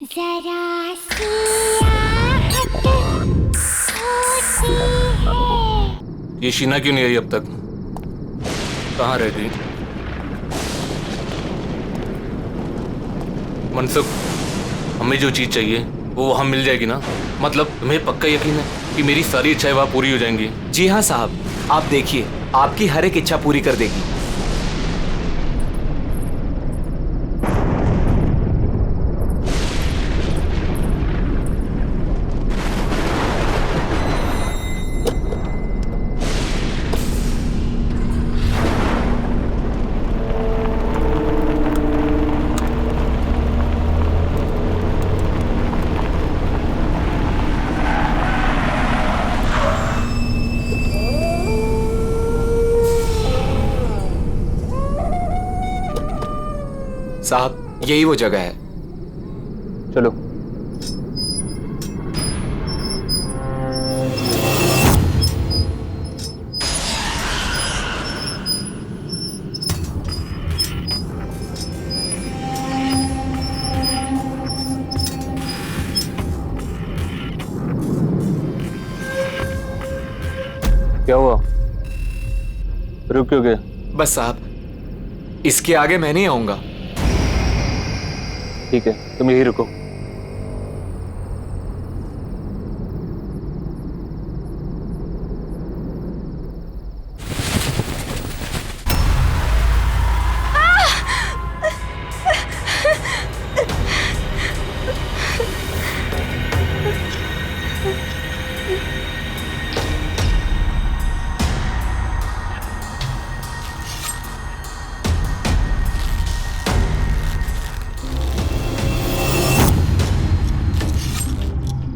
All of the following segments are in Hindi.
जरा सी आहट होती है। ये शीना क्यों नहीं आई अब तक? कहाँ रह गई? मनसुख, हमें जो चीज चाहिए वो वहां मिल जाएगी ना? मतलब तुम्हें पक्का यकीन है कि मेरी सारी इच्छाएं वहां पूरी हो जाएंगी? जी हाँ साहब, आप देखिए, आपकी हर एक इच्छा पूरी कर देगी। साहब, यही वो जगह है। चलो। क्या हुआ? रुक क्यों गए? बस साहब, इसके आगे मैं नहीं आऊंगा। ठीक है, तुम यही रुको।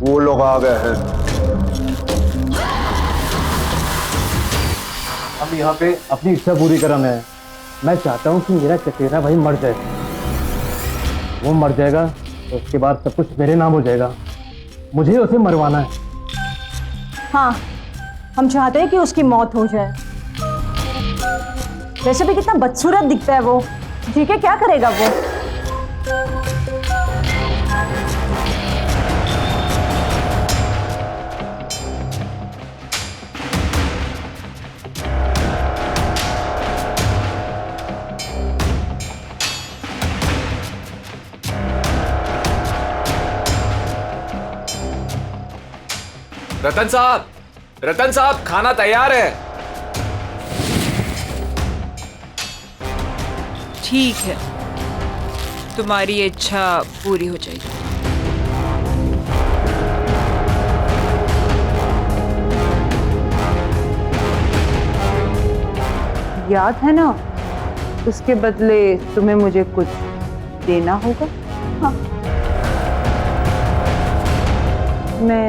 वो लोग आ गए हैं। अब यहाँ पे अपनी इच्छा पूरी करना है। मैं चाहता हूँ कि मेरा चचेरा भाई मर जाए। वो मर जाएगा तो उसके बाद सब कुछ मेरे नाम हो जाएगा। मुझे उसे मरवाना है। हाँ, हम चाहते हैं कि उसकी मौत हो जाए। वैसे भी कितना बदसूरत दिखता है वो। जी के क्या करेगा वो? रतन साहब, खाना तैयार है। ठीक है, तुम्हारी इच्छा पूरी हो जाएगी। याद है ना, उसके बदले तुम्हें मुझे कुछ देना होगा। हाँ। मैं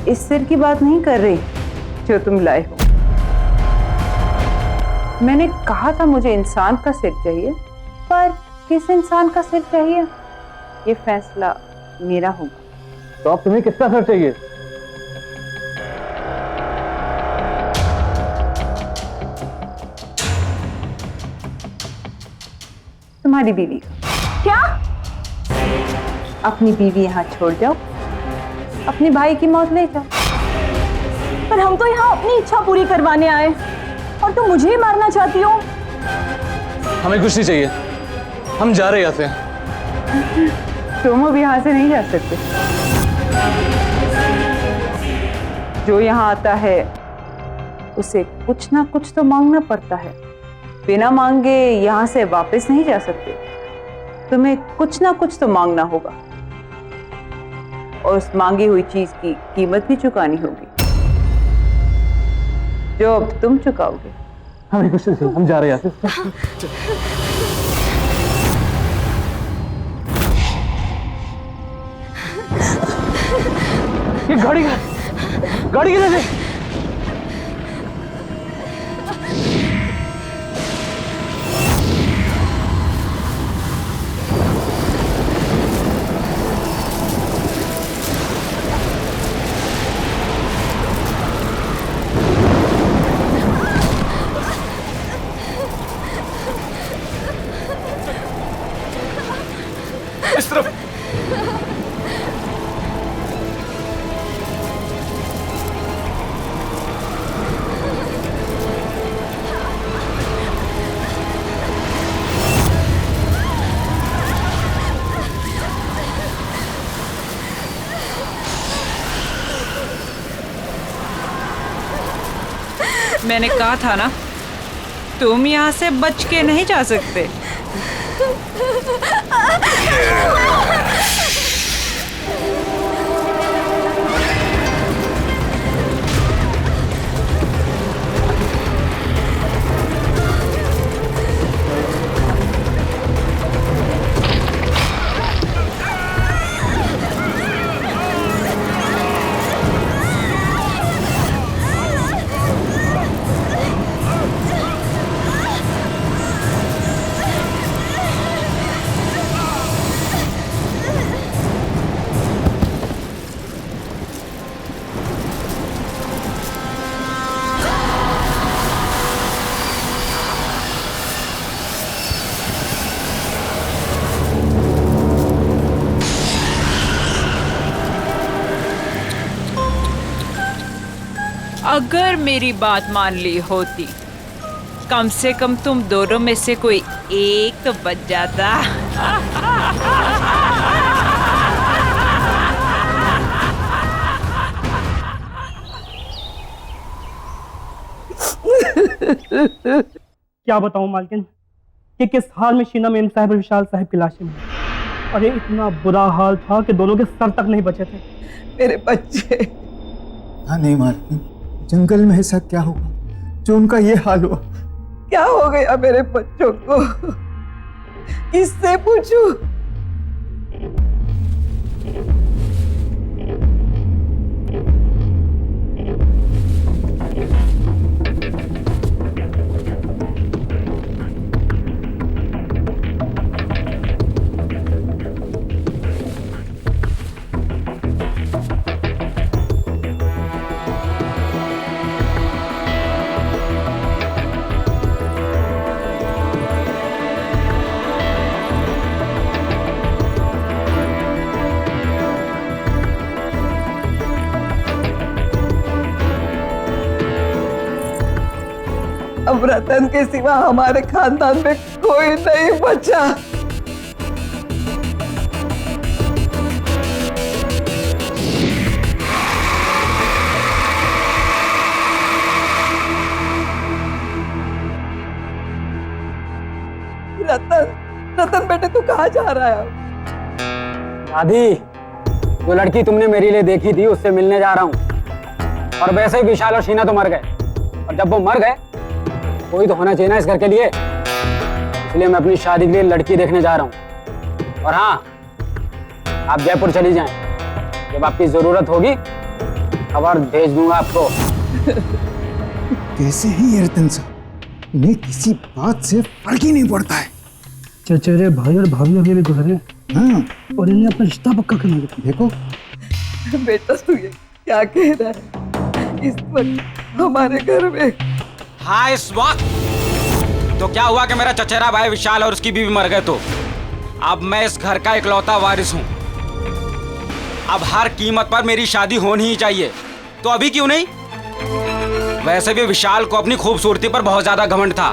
इस सिर की बात नहीं कर रही जो तुम लाए हो। मैंने कहा था मुझे इंसान का सिर चाहिए, पर किस इंसान का सिर चाहिए ये फैसला मेरा होगा। तो अब तुम्हें किसका सर चाहिए? तुम्हारी बीवी का। क्या? अपनी बीवी यहाँ छोड़ जाओ, अपने भाई की मौत ले जाओ। पर हम तो यहाँ अपनी इच्छा पूरी करवाने आए और तुम मुझे ही मारना चाहती हो। हमें कुछ नहीं चाहिए, हम जा रहे हैं यहाँ से। तुम अब यहाँ से नहीं जा सकते। जो यहाँ आता है उसे कुछ ना कुछ तो मांगना पड़ता है। बिना मांगे यहाँ से वापस नहीं जा सकते। तुम्हें कुछ ना कुछ तो मांगना होगा और उस मांगी हुई चीज की कीमत भी चुकानी होगी, जो अब तुम चुकाओगे। हमें कुछ नहीं, हम जा रहे हैं यहाँ से। ये गाड़ी किधर है? इस तरफ। मैंने कहा था ना, तुम यहाँ से बच के नहीं जा सकते। अगर मेरी बात मान ली होती, कम से कम तुम दोनों में से कोई एक तो बच जाता। क्या बताऊं मालकिन कि किस हाल में शीना मेम साहब और विशाल साहब की लाशें मिली। अरे इतना बुरा हाल था कि दोनों के सर तक नहीं बचे थे। मेरे बच्चे। हाँ नहीं मालकिन, जंगल में ऐसा क्या हुआ जो उनका ये हाल हुआ? क्या हो गया मेरे बच्चों को? किससे पूछूं? अब रतन के सिवा हमारे खानदान में कोई नहीं बचा। रतन बेटे तू कहाँ जा रहा है? दादी, जो लड़की तुमने मेरे लिए देखी थी उससे मिलने जा रहा हूँ। और वैसे ही विशाल और शीना तो मर गए, और जब वो मर गए कोई तो होना चाहिए ना इस घर के लिए, इसलिए मैं अपनी शादी के लिए लड़की देखने जा रहा हूँ। और हाँ, आप जयपुर चली जाएं, जब आपकी जरूरत होगी खबर भेज दूंगा आपको। कैसे है ये रतन साहब? इन्हें किसी बात से फर्क ही नहीं पड़ता है। चचेरे भाई और भाभी अभी भी गुजरे। हाँ, और इन्हें अपना रिश्ता पक्का करना है। देखो बेटा तू ये क्या कह रहा है? इस वक्त हमारे घर में। हाँ, इस वक्त तो क्या हुआ कि मेरा चचेरा भाई विशाल और उसकी बीवी मर गए, तो अब मैं इस घर का इकलौता वारिस हूँ। अब हर कीमत पर मेरी शादी होनी ही चाहिए, तो अभी क्यों नहीं? वैसे भी विशाल को अपनी खूबसूरती पर बहुत ज्यादा घमंड था,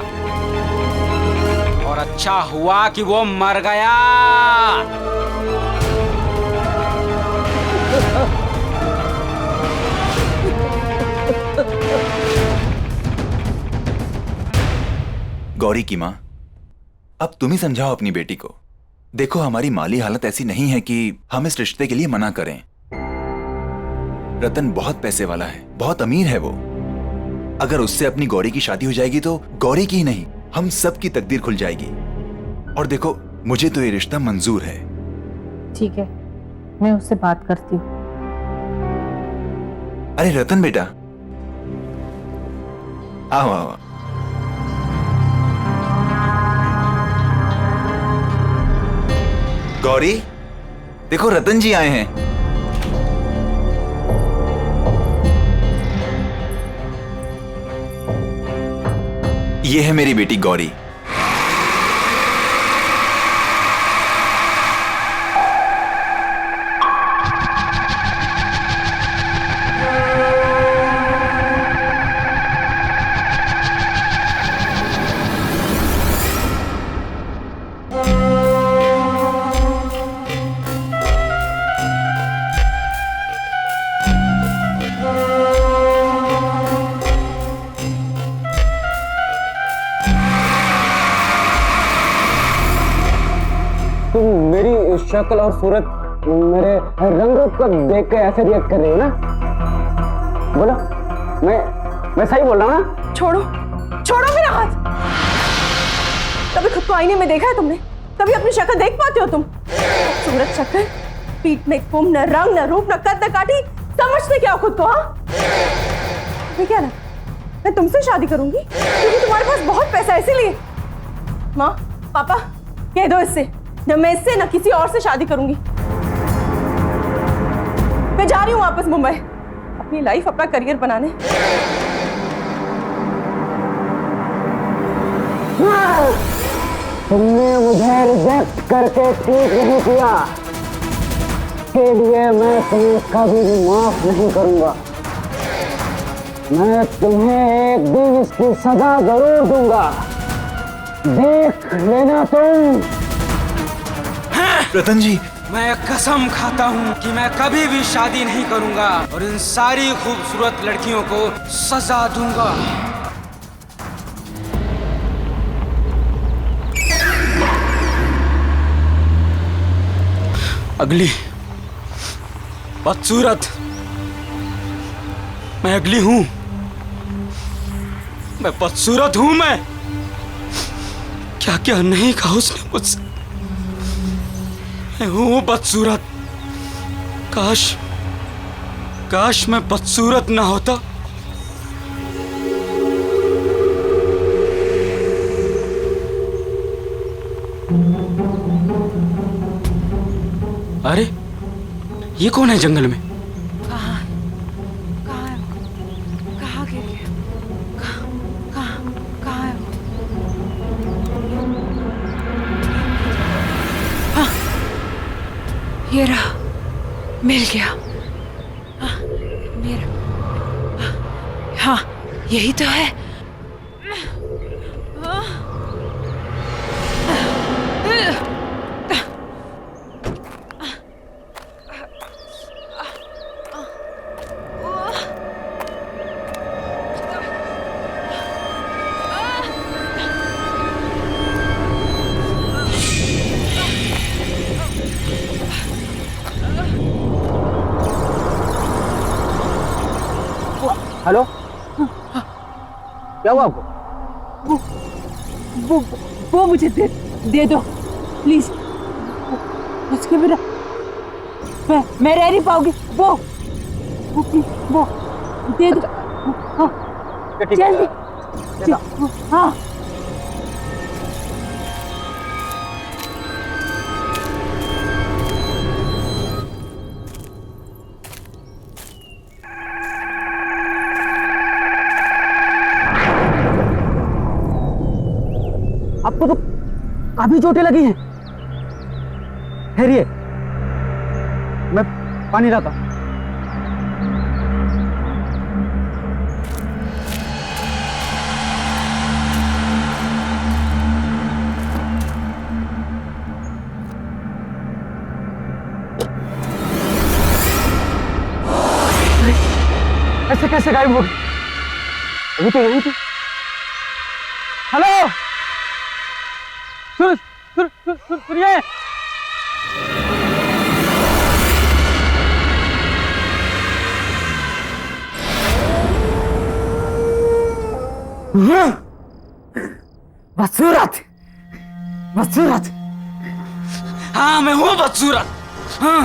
और अच्छा हुआ कि वो मर गया। गौरी की माँ, अब तुम ही समझाओ अपनी बेटी को। देखो, हमारी माली हालत ऐसी नहीं है कि हम इस रिश्ते के लिए मना करें। रतन बहुत पैसे वाला है, बहुत अमीर है वो। अगर उससे अपनी गौरी की शादी हो जाएगी तो गौरी की ही नहीं, हम सब की तकदीर खुल जाएगी। और देखो, मुझे तो ये रिश्ता मंजूर है। ठीक है, मैं उससे बात करती हूँ। अरे रतन बेटा, आओ आओ। गौरी, देखो रतन जी आए हैं। ये है मेरी बेटी गौरी। शक्ल और सूरत, मेरे रंग रूप को देख के ऐसे रिएक्ट कर रही हो ना? बोलो, मैं सही बोल रहा हूँ ना? छोड़ो छोड़ो मेरा हाथ। कभी खुद को आईने में देखा है तुमने? कभी अपनी शक्ल देख पाते हो तुम? सूरत शक्ल, पीठ में कुम, न रंग न रूप न कद न काठी, समझते क्या हो खुद को? हाँ, मैं क्या ना, मैं तुमसे शादी करूंगी क्योंकि तुम्हारे पास बहुत पैसा है इसीलिए। माँ पापा कह दो इससे, न मैं इससे न किसी और से शादी करूंगी। मैं जा रही हूँ वापस मुंबई अपनी लाइफ, अपना करियर बनाने। तुमने मुझे रिजेक्ट करके ठीक नहीं किया, के लिए मैं तुम्हें कभी भी माफ नहीं करूंगा। मैं तुम्हें एक दिन इसकी सजा जरूर दूंगा, देख लेना तुम। रतन जी, मैं कसम खाता हूँ कि मैं कभी भी शादी नहीं करूंगा और इन सारी खूबसूरत लड़कियों को सजा दूंगा। अगली बदसूरत, मैं अगली हूं, मैं बदसूरत हूं। मैं क्या क्या नहीं कहा उसने मुझसे। मैं हूं बदसूरत। काश मैं बदसूरत ना होता। अरे ये कौन है जंगल में? कहाँ गिर गया? कहाँ है वो? हाँ, ये रहा, मिल गया। हाँ, मेरा, हाँ यही तो है। हेलो, क्या हुआ आपको? वो मुझे दे दो प्लीज। उसके बिना मैं रह नहीं पाऊंगी। वो दे दो। हाँ, जल्दी। हाँ, आपको तो काफी चोटें लगी हैं। ठहरिए, मैं पानी लाता हूं। ऐसे कैसे गायब हो गई? अभी तो यहीं थी। हेलो, सुनिए। बदसूरत, बदसूरत। हाँ मैं हूँ बदसूरत। हाँ,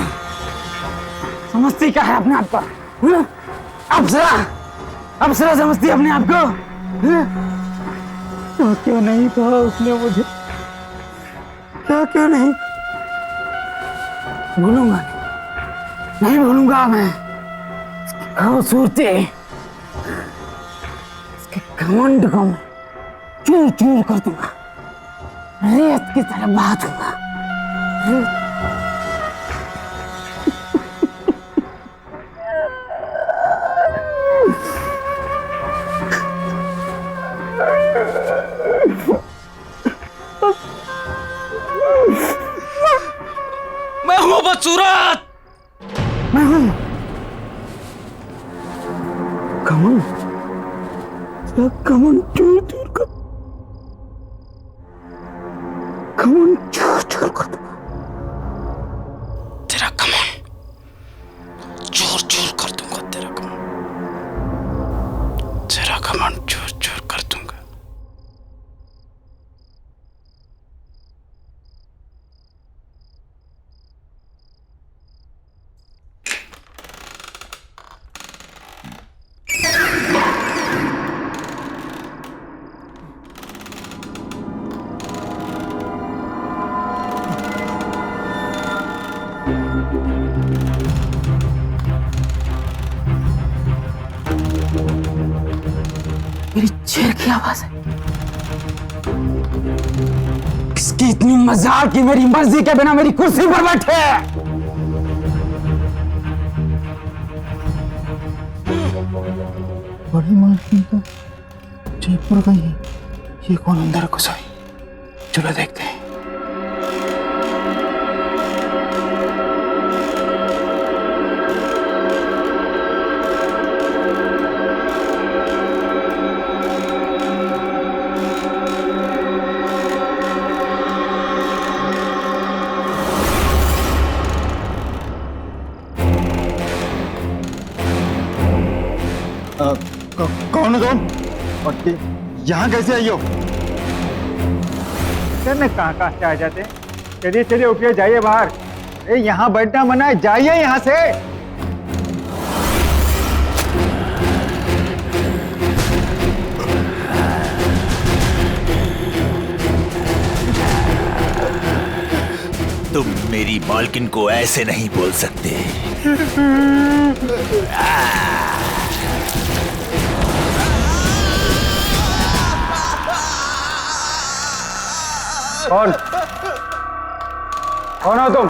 समझती क्या है अपने आप को? अप्सरा समझती है अपने आप को? तो क्यों नहीं कहा उसने मुझे? क्या क्यों नहीं? भूलूंगा नहीं भूलूंगा मैं। खूबसूरती, इसके घमंड को मैं चूर चूर कर दूंगा, रेत की तरह बहा दूंगा। मैं हूँ बदसूरत। मैं हूँ घमंड, घमंड चूर चूर कर, घमंड चूर चूर कर दूंगा। मेरी चेयर की आवाज है। इसकी इतनी मजाल कि मेरी मर्जी के बिना मेरी कुर्सी पर बैठे। बड़ी मालकिन तो जयपुर गई है। ये कौन अंदर घुस आई? चलो देखते हैं। कौन हो तुम? और यहाँ कैसे आई हो? सर कहाँ से आ जाते? चलिए चलिए उठिए, जाइए बाहर। यहाँ बैठना मना है, जाइए यहाँ से। तुम मेरी मालकिन को ऐसे नहीं बोल सकते। कौन कौन हो तुम?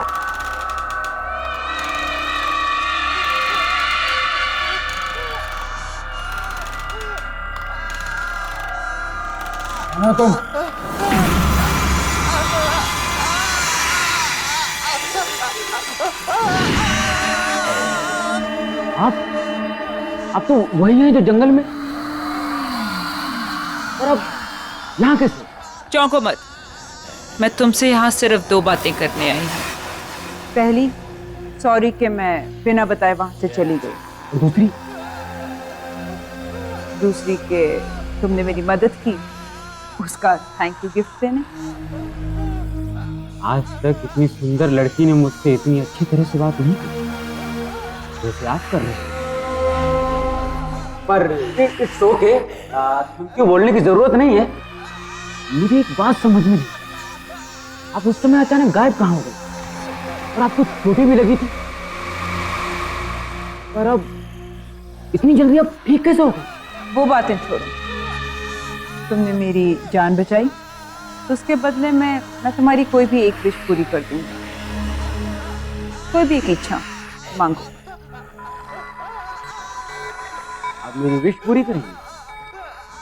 कौन हो तुम? आप तो वही हैं जो जंगल में, और अब यहाँ कैसे? चौंको मत, मैं तुमसे यहाँ सिर्फ 2 बातें करने आई हूँ। पहली, सॉरी कि मैं बिना बताए वहां से चली गई। और दूसरी? दूसरी कि तुमने मेरी मदद की, उसका थैंक यू गिफ्ट देने। आज तक इतनी सुंदर लड़की ने मुझसे इतनी अच्छी तरह से बात नहीं की जैसे आप कर रहे हैं। पर इट्स ओके, थैंक यू बोलने की जरूरत नहीं है। मुझे एक बात समझ में नहीं, आप उस समय अचानक गायब कहाँ हो गए? और आपको चोटें भी लगी थी, पर अब इतनी जल्दी आप ठीक कैसे हो गए? वो बातें छोड़ो, तुमने मेरी जान बचाई तो उसके बदले में मैं तुम्हारी कोई भी एक विश पूरी कर दूंगी। कोई भी एक इच्छा मांगो। आप मेरी विश पूरी करेंगे?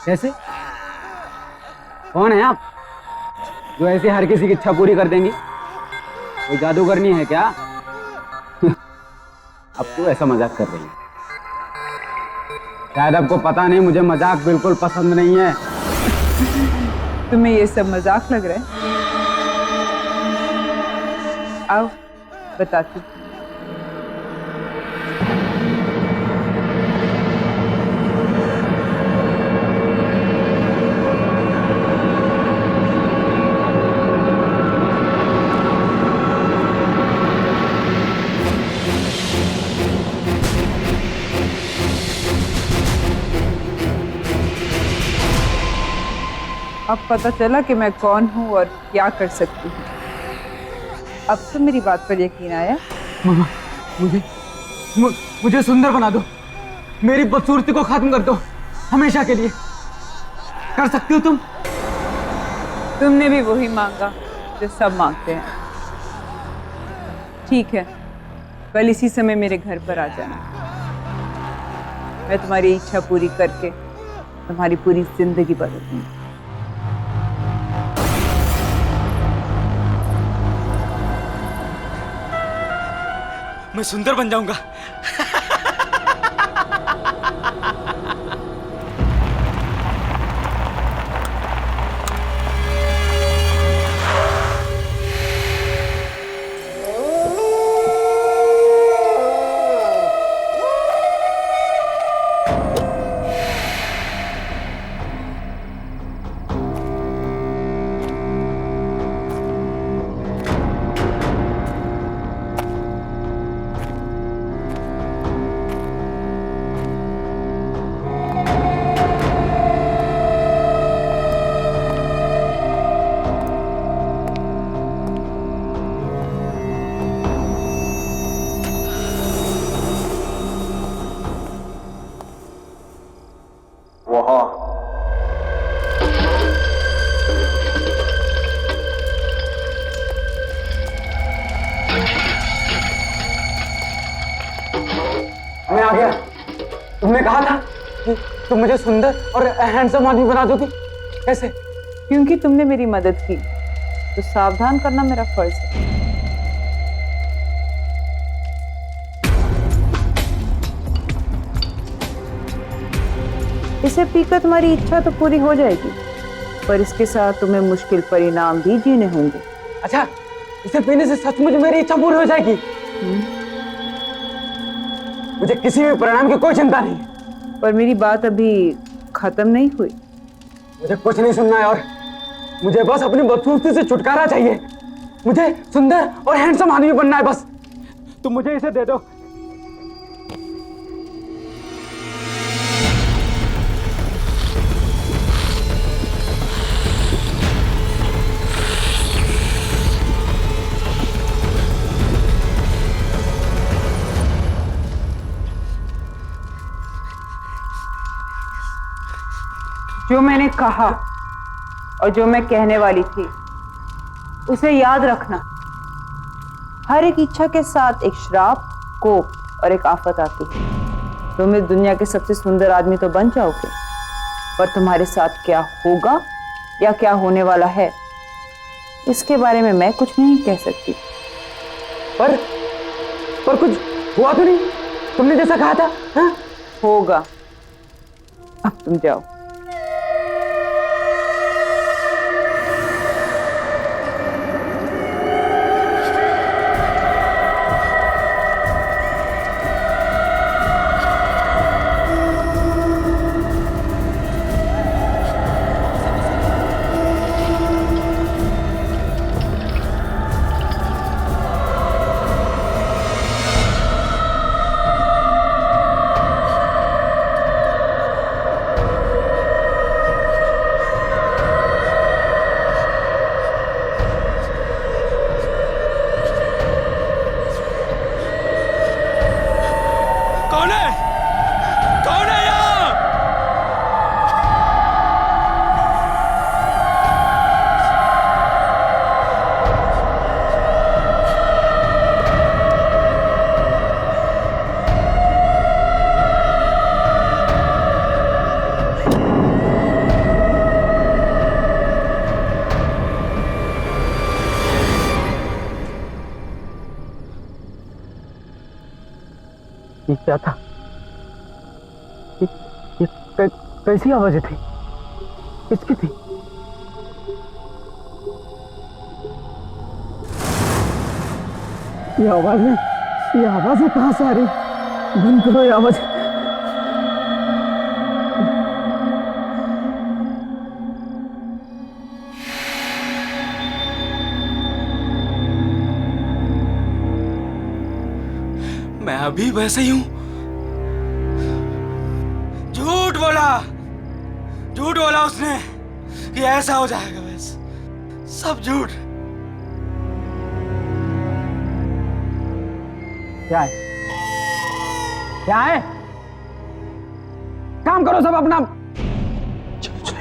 कैसे? कौन है आप जो ऐसे हर किसी की इच्छा पूरी कर देंगी? कोई जादूगरनी है क्या? अब तो ऐसा मजाक कर रही है। शायद आपको पता नहीं, मुझे मजाक बिल्कुल पसंद नहीं है। तुम्हें ये सब मजाक लग रहा है? आओ बताती। अब पता चला कि मैं कौन हूँ और क्या कर सकती हूँ। अब तो मेरी बात पर यकीन आया? मामा, मुझे सुंदर बना दो, मेरी बदसूरती को खत्म कर दो हमेशा के लिए। कर सकती हो तुम? तुमने भी वही मांगा जो सब मांगते हैं। ठीक है, कल इसी समय मेरे घर पर आ जाना। मैं तुम्हारी इच्छा पूरी करके तुम्हारी पूरी जिंदगी बदलूंगी। मैं सुंदर बन जाऊंगा। मैं आ गया। तुमने कहा था कि तुम मुझे सुंदर और हैंडसम आदमी बना दोगी। कैसे? क्योंकि तुमने मेरी मदद की तो सावधान करना मेरा फर्ज है। इसे पीकर तुम्हारी इच्छा तो पूरी हो जाएगी, पर इसके साथ तुम्हें मुश्किल परिणाम भी जीने होंगे। अच्छा, इसे पीने से सचमुच मेरी इच्छा पूरी हो जाएगी? मुझे किसी भी परिणाम की कोई चिंता नहीं है। पर मेरी बात अभी खत्म नहीं हुई। मुझे कुछ नहीं सुनना है और मुझे बस अपनी बदसूरती से छुटकारा चाहिए। मुझे सुंदर और हैंडसम आदमी बनना है बस। तुम मुझे इसे दे दो। जो मैंने कहा और जो मैं कहने वाली थी उसे याद रखना। हर एक इच्छा के साथ एक श्राप, कोप और एक आफत आती है। तुम इस दुनिया के सबसे सुंदर आदमी तो बन जाओगे, पर तुम्हारे साथ क्या होगा या क्या होने वाला है इसके बारे में मैं कुछ नहीं कह सकती। पर कुछ हुआ तो नहीं? तुमने जैसा कहा था। हाँ? होगा। अब तुम जाओ। ये क्या था? ये कैसी आवाजें थी? किसकी थी? ये आवाजें कहां से आ रही? बंद करो ये आवाज। मैं अभी वैसे ही हूं। झूठ बोला उसने कि ऐसा हो जाएगा। बस सब झूठ। क्या है? क्या है? काम करो सब अपना। चलो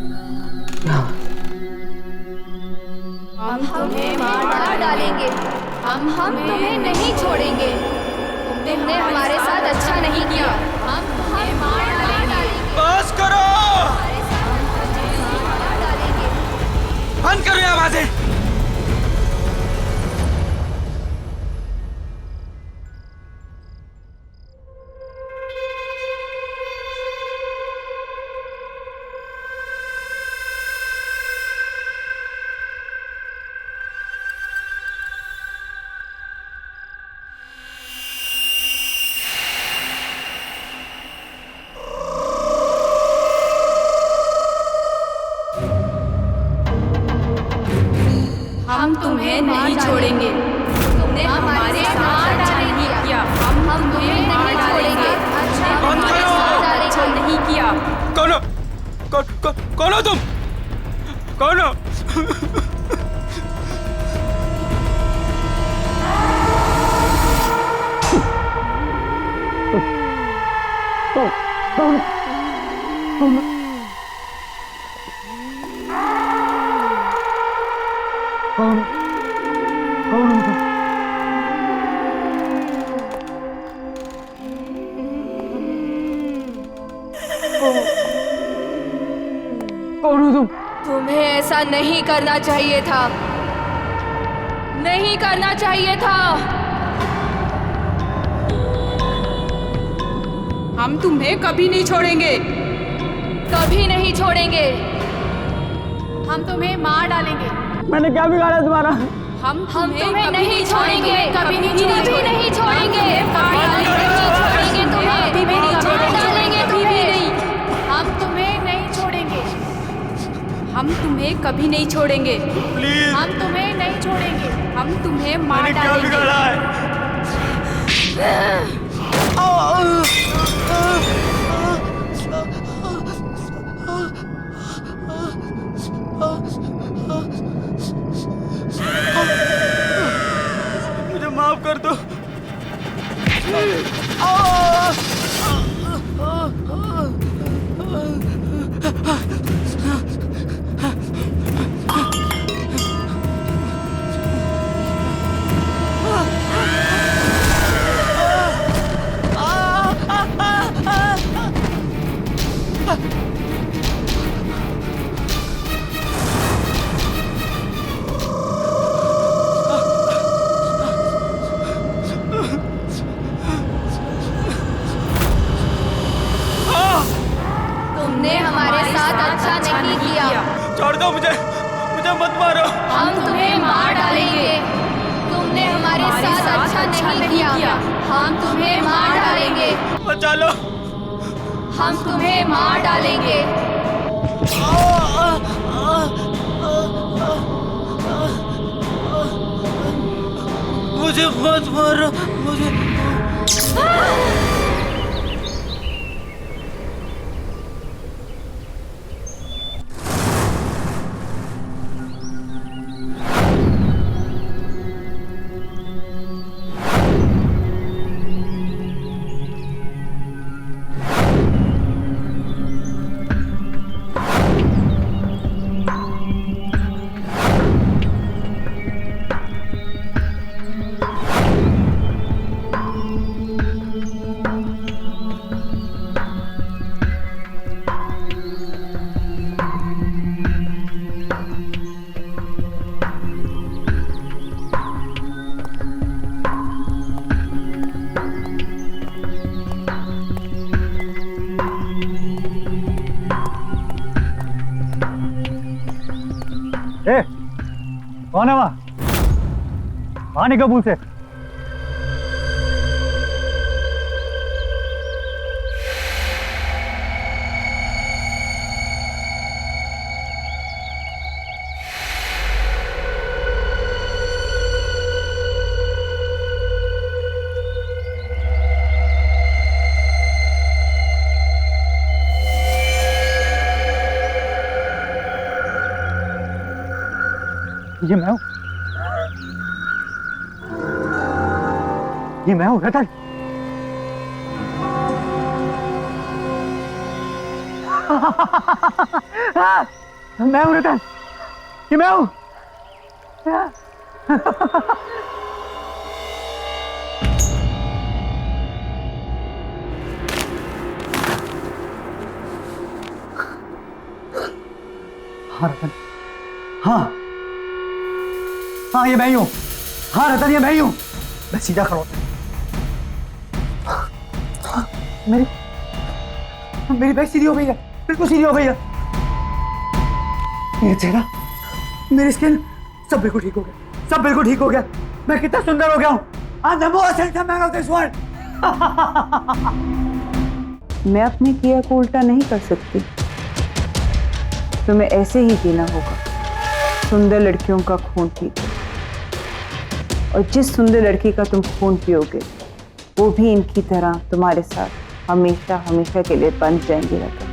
यहां से। हम तुम्हें नहीं छोड़ेंगे। तुमने हमारे साथ अच्छा नहीं किया। हम तुम्हें मार डालेंगे। बस करो। बंद करो ये आवाजें। हम तुम्हें नहीं छोड़ेंगे। तुमने हमारे साथ अच्छा नहीं किया। हम तुम्हें नहीं छोड़ेंगे। अच्छा नहीं किया। कौन हो तुम? कौन हो? कौन कौन हो तुम? कौन हो तुम? तुम्हें ऐसा नहीं करना चाहिए था, नहीं करना चाहिए था। हम तुम्हें कभी नहीं छोड़ेंगे, कभी नहीं छोड़ेंगे। हम तुम्हें मार डालेंगे। मैंने क्या बिगाड़ा तुम्हारा? हम तुम्हें नहीं छोड़ेंगे, कभी नहीं छोड़ेंगे, कभी नहीं छोड़ेंगे, मार डालेंगे, नहीं छोड़ेंगे तुम्हें, मार डालेंगे तुम्हें। हम तुम्हें नहीं छोड़ेंगे, हम तुम्हें कभी नहीं छोड़ेंगे, प्लीज। हम तुम्हें नहीं छोड़ेंगे, हम तुम्हें मार डालेंगे। क्या बिगाड़ा है? मुझे माफ कर दो। तुमने हमारे साथ अच्छा नहीं किया। छोड़ दो मुझे, मुझे मत मारो। हम तुम्हें मार डालेंगे। तुमने हमारे साथ अच्छा नहीं किया। हम तुम्हें मार डालेंगे। बचा लो। हम तुम्हें मार डालेंगे। मुझे मत मारो, मुझे। ए, कौन है वहां? वहां निकल कबूल से। ये मैं हूँ, ये मैं हूँ रतन। मैं हूँ रतन, ये मैं हूँ। हाँ रतन, हाँ हाँ ये मैं ही हूँ। हाँ रतन ये मैं ही हूँ। मैं सीधा खड़ा होता। मेरी बैक सीधी हो गई है, बिल्कुल सीधी हो गई है। मेरा चेहरा, मेरी स्किन सब बिल्कुल ठीक हो गया, सब बिल्कुल ठीक हो गया। मैं कितना सुंदर हो गया हूँ। I'm the most handsome man of this world. मैं अपने किया को उल्टा नहीं कर सकती, तुम्हें ऐसे ही जीना होगा, सुंदर लड़कियों का खून पी। और जिस सुंदर लड़की का तुम खून पियोगे वो भी इनकी तरह तुम्हारे साथ हमेशा हमेशा के लिए बंध जाएंगी रतन।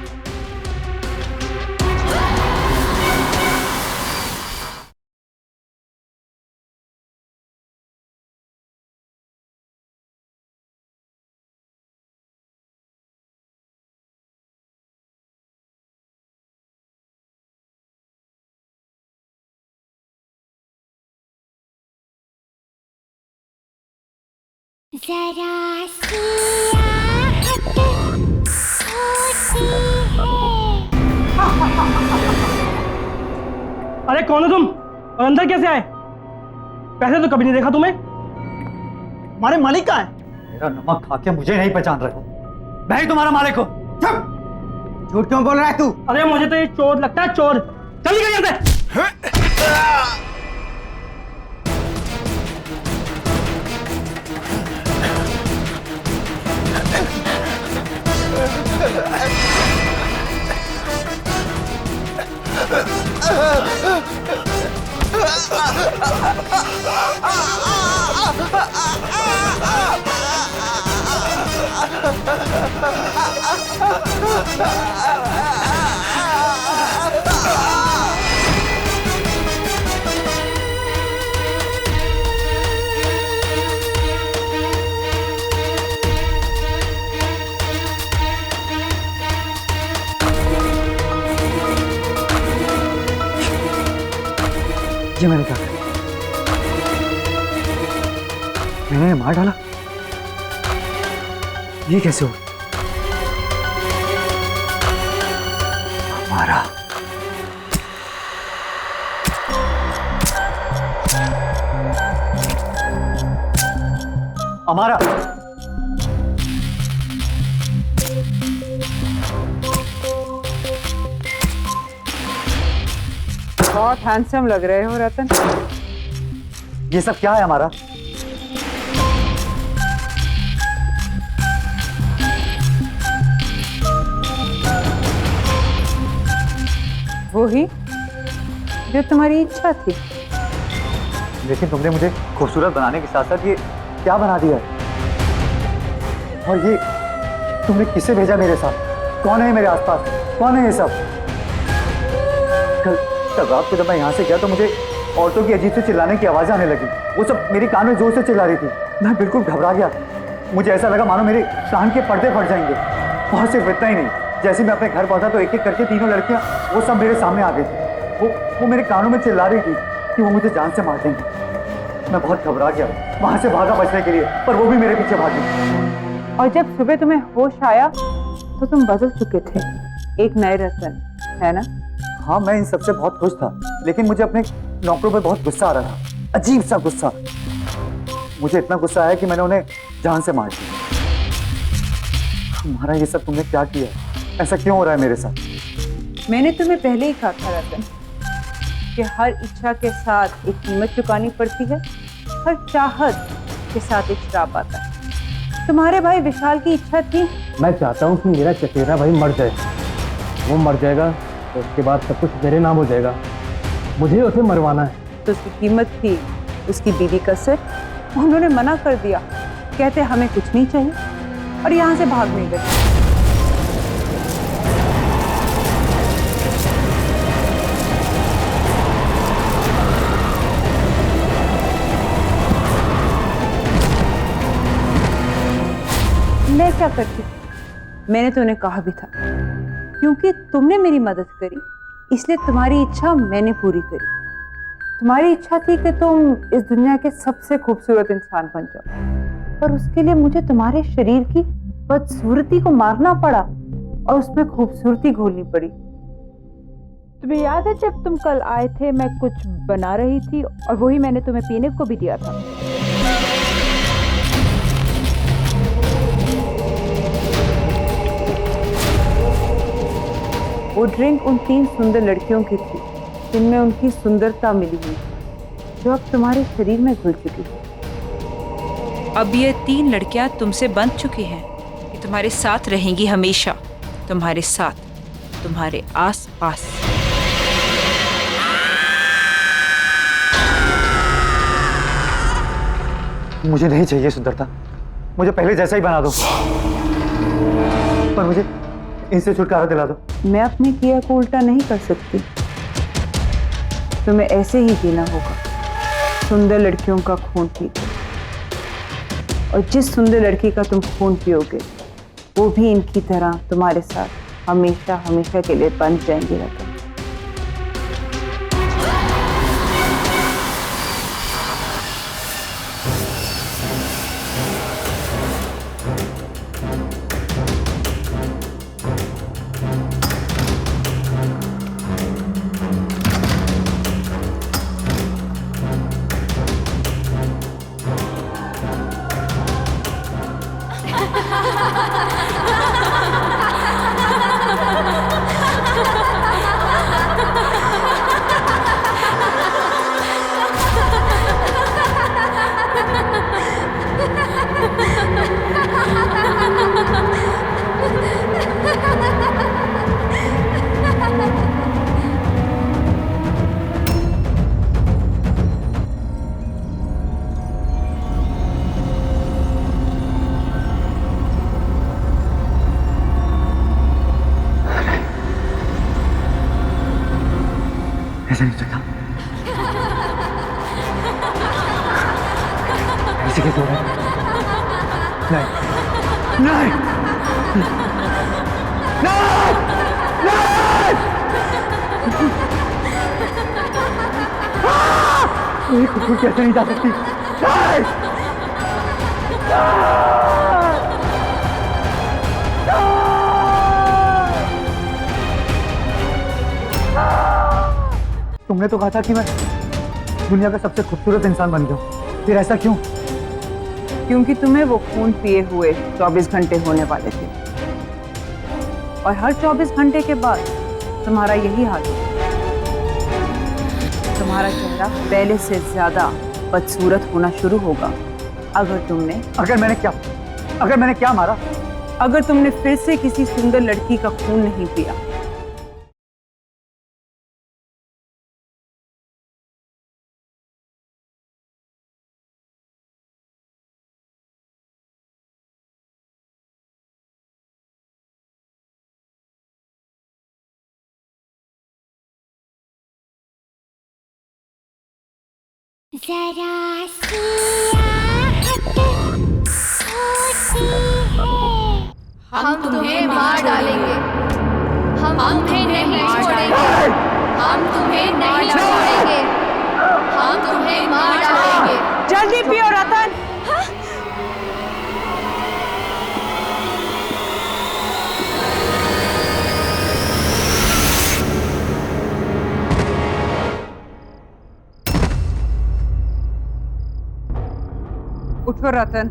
जरा सी आहट होती है। अरे कौन हो तुम और अंदर कैसे आए? पहले तो कभी नहीं देखा तुम्हें। हमारे मालिक कहाँ है? मेरा नमक खा के मुझे नहीं पहचान रहे हो। मैं ही तुम्हारा मालिक हूँ। झूठ क्यों बोल रहा है तू? अरे मुझे तो ये चोर लगता है, चोर। चल निकल यहाँ से। ये मैंने क्या किया? मैंने मार डाला? ये कैसे हो? हमारा हमारा बहुत हैंडसम लग रहे हो रतन। ये सब क्या है हमारा? वो ही जो तुम्हारी इच्छा थी। लेकिन तुमने मुझे खूबसूरत बनाने के साथ साथ ये क्या बना दिया है? और ये तुमने किसे भेजा मेरे साथ? कौन है मेरे आसपास? कौन है ये सब? कल रात को जब मैं यहाँ से गया तो मुझे औरतों की अजीब से चिल्लाने की आवाज़ आने लगी। वो सब मेरे कान में जोर से चिल्ला रही थी। मैं बिल्कुल घबरा गया। मुझे ऐसा लगा मानो मेरे कान के पर्दे फट जाएंगे। और सिर्फ इतना ही नहीं, जैसे मैं अपने घर पहुंचा तो एक एक करके तीनों लड़कियां वो सब मेरे सामने आ गई थी। वो मेरे कानों में चिल्ला रही थी कि वो मुझे जान से मार देंगे। मैं बहुत घबरा गया, वहां से भागा बचने के लिए, पर वो भी मेरे पीछे भागी। और जब सुबह तुम्हें होश आया तो तुम बदल चुके थे, एक नए रतन, है ना? हाँ, मैं इन सबसे बहुत खुश था, लेकिन मुझे अपने नौकरों पर बहुत गुस्सा आ रहा था। अजीब सा गुस्सा। मुझे इतना गुस्सा आया कि मैंने उन्हें जान से मार दिया। हमारा ये सब तुमने क्या किया? ऐसा क्यों हो रहा है मेरे साथ? मैंने तुम्हें पहले ही कहा था रतन कि हर इच्छा के साथ एक कीमत चुकानी पड़ती है, हर चाहत के साथ एक श्राप आता है। तुम्हारे भाई विशाल की इच्छा थी। मैं चाहता हूँ कि मेरा चचेरा भाई मर जाए। वो मर जाएगा तो उसके बाद सब कुछ मेरे नाम हो जाएगा। मुझे उसे मरवाना है। तो उसकी कीमत थी उसकी बीवी का सिर। उन्होंने मना कर दिया, कहते हमें कुछ नहीं चाहिए, और यहाँ से भाग नहीं गए। मैं क्या करती? मैंने तो उन्हें कहा भी था, क्योंकि तुमने मेरी मदद करी इसलिए तुम्हारी इच्छा मैंने पूरी करी। तुम्हारी इच्छा थी कि तुम इस दुनिया के सबसे खूबसूरत इंसान बन जाओ, पर उसके लिए मुझे तुम्हारे शरीर की बदसूरती को मारना पड़ा और उसमें खूबसूरती घोलनी पड़ी। तुम्हें याद है जब तुम कल आए थे, मैं कुछ बना रही थी और वही मैंने तुम्हें पीने को भी दिया था। वो ड्रिंक उन 3 सुंदर लड़कियों की थी जिनमें उनकी सुंदरता मिली हुई, जो अब तुम्हारे शरीर में घुल चुकी है। अब ये 3 लड़कियां तुमसे बंध चुकी हैं, ये तुम्हारे साथ रहेंगी हमेशा, तुम्हारे साथ, तुम्हारे आस पास। मुझे नहीं चाहिए सुंदरता, मुझे पहले जैसा ही बना दो, पर मुझे इनसे छुटकारा दिला दो। मैं अपने किया को उल्टा नहीं कर सकती, तुम्हें ऐसे ही जीना होगा, सुंदर लड़कियों का खून पी। और जिस सुंदर लड़की का तुम खून पियोगे वो भी इनकी तरह तुम्हारे साथ हमेशा हमेशा के लिए बंध जाएंगे रतन। किसी की सूरत नहीं नहीं नहीं नहीं खुशबू कैसे नहीं जा सकती नहीं तुमने तो कहा था कि मैं दुनिया का सबसे खूबसूरत इंसान बन गया, फिर ऐसा क्यों? क्योंकि तुम्हें वो खून पिए हुए 24 घंटे होने वाले थे और हर 24 घंटे के बाद तुम्हारा यही हाल है। तुम्हारा चेहरा पहले से ज्यादा बदसूरत होना शुरू होगा अगर मैंने क्या मारा? अगर तुमने फिर से किसी सुंदर लड़की का खून नहीं पिया। जरा सी आहट होती है। हम तुम्हें मार डालेंगे, हम तुम्हें नहीं छोड़ेंगे, हम तुम्हें नहीं छोड़ेंगे, हम तुम्हें मार डालेंगे। जल्दी पियो रतन। उठो रतन।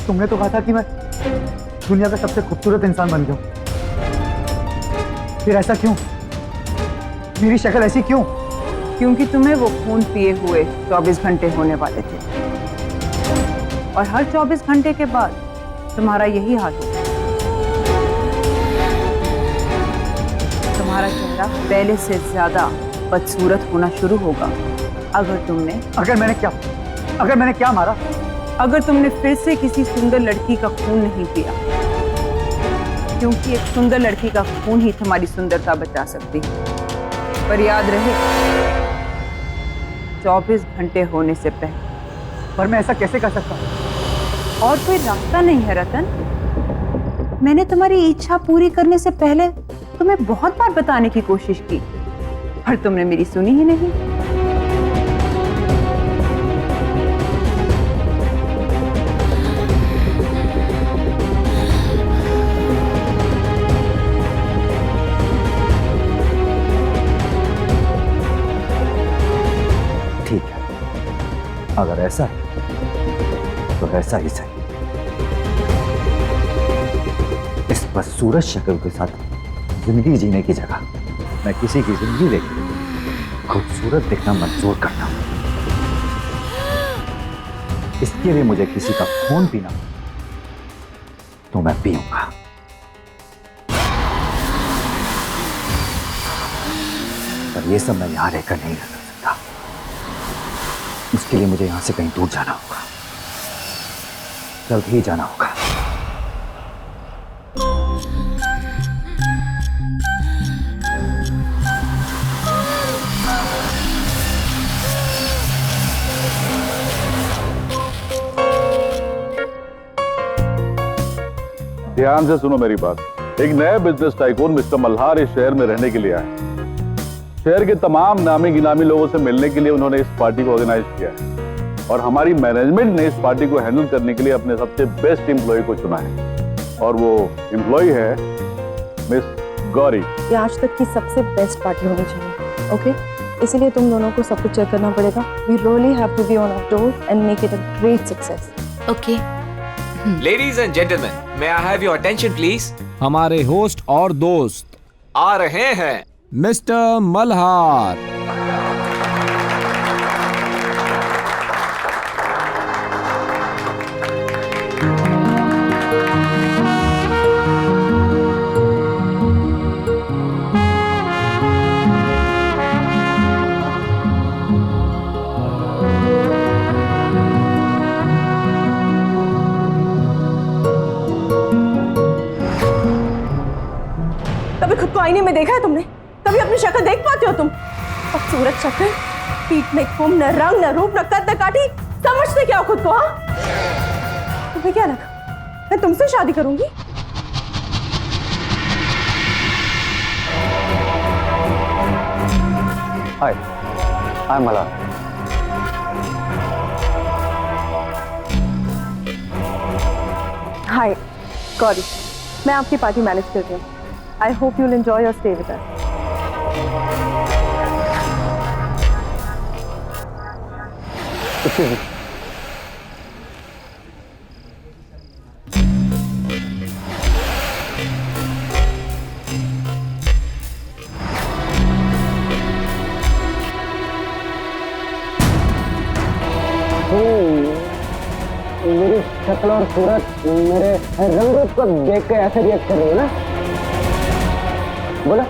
तुमने तो कहा था कि मैं दुनिया का सबसे खूबसूरत इंसान बन गया, फिर ऐसा क्यों? मेरी शक्ल ऐसी क्यों? क्योंकि तुम्हें वो खून पिए हुए 24 घंटे होने वाले थे और हर 24 घंटे के बाद तुम्हारा यही हाल होगा। तुम्हारा चेहरा पहले से ज्यादा बदसूरत होना शुरू होगा अगर मैंने क्या मारा? अगर तुमने फिर से किसी सुंदर लड़की का खून नहीं पिया, क्योंकि एक सुंदर लड़की का खून ही तुम्हारी सुंदरता बचा सकती है। पर याद रहे, 24 घंटे होने से पहले। पर मैं ऐसा कैसे कर सकता हूँ? और कोई रास्ता नहीं है रतन। मैंने तुम्हारी इच्छा पूरी करने से पहले तुम्हें बहुत बार बताने की कोशिश की, पर तुमने मेरी सुनी ही नहीं। ठीक है, अगर ऐसा है तो ऐसा ही सही। इस बदसूरत शक्ल के साथ जिंदगी जीने की जगह मैं किसी की जिंदगी देखकर खूबसूरत दिखना मंजूर करता हूं। इसके लिए मुझे किसी का खून पीना तो मैं पीऊंगा। पर यह सब मैं यहां रहकर नहीं रह सकता। उसके लिए मुझे यहां से कहीं दूर जाना होगा, जल्द ही जाना होगा। ध्यान से सुनो मेरी बात। एक नए बिजनेस टाइकून मिस्टर मल्हार इस शहर में रहने के लिए आए। शहर के तमाम नामी गिनामी लोगों से मिलने के लिए उन्होंने इस पार्टी को ऑर्गेनाइज किया है और हमारी मैनेजमेंट ने इस पार्टी को हैंडल करने के लिए अपने सबसे बेस्ट एम्प्लॉय को चुना है और वो एम्प्लॉय है मिस गौरी। ये आज तक की सबसे बेस्ट पार्टी होनी चाहिए, ओके? इसीलिए तुम दोनों को सब कुछ चेक करना पड़ेगा। We really have to be on our toes and make it a great success. Okay. Ladies and gentleman, may I have your attention please? हमारे होस्ट और दोस्त आ रहे हैं, मिस्टर मल्हार। को आईने में देखा है तुमने? कभी अपनी शक्ल देख पाते हो तुम? खूबसूरत शक्ल, पीठ में कुम, न रंग, न रूप, न कद, न काठी, समझते क्या हो खुद को? हाँ, तुम्हें क्या लगा मैं तुमसे शादी करूंगी? हाय, आई एम मल्हार। हाय गौरी, मैं आपकी पार्टी मैनेज कर रही हूँ। I hope you'll enjoy your stay with us. मेरी शक्ल और सूरत, मेरे रंग रूप को देख के ऐसे रिएक्ट कर रही है ना? बोला,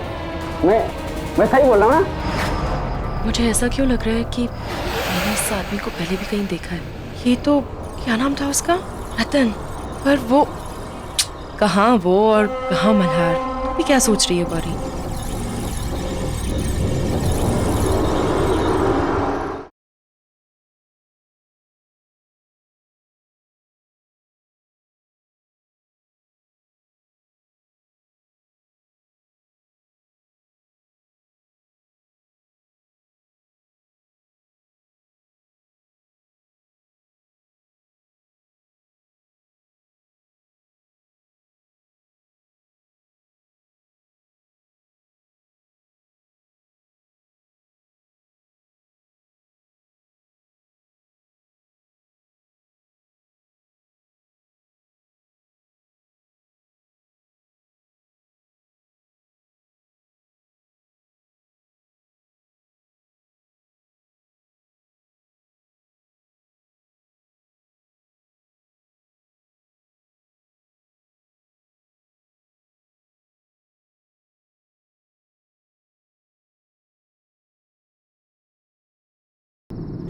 मैं सही बोल रहा हूँ ना? मुझे ऐसा क्यों लग रहा है कि मैंने इस आदमी को पहले भी कहीं देखा है। ये तो क्या नाम था उसका? रतन। पर वो कहाँ वो और कहाँ मल्हार? तुम भी क्या सोच रही है गौरी?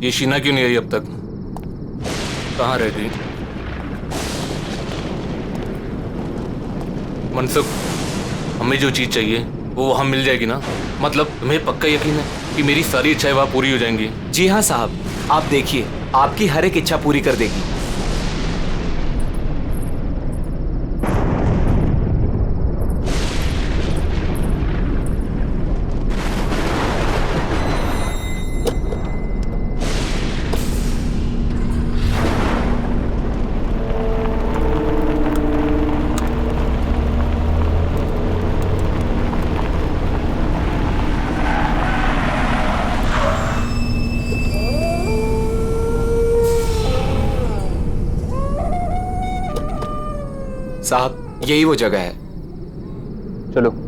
ये शीना क्यों नहीं आई अब तक? कहाँ रह गई? मनसुख, हमें जो चीज चाहिए वो वहां मिल जाएगी ना? मतलब तुम्हें पक्का यकीन है कि मेरी सारी इच्छाएं वहां पूरी हो जाएंगी? जी हाँ साहब, आप देखिए, आपकी हर एक इच्छा पूरी कर देगी। साहब, यही वो जगह है। चलो।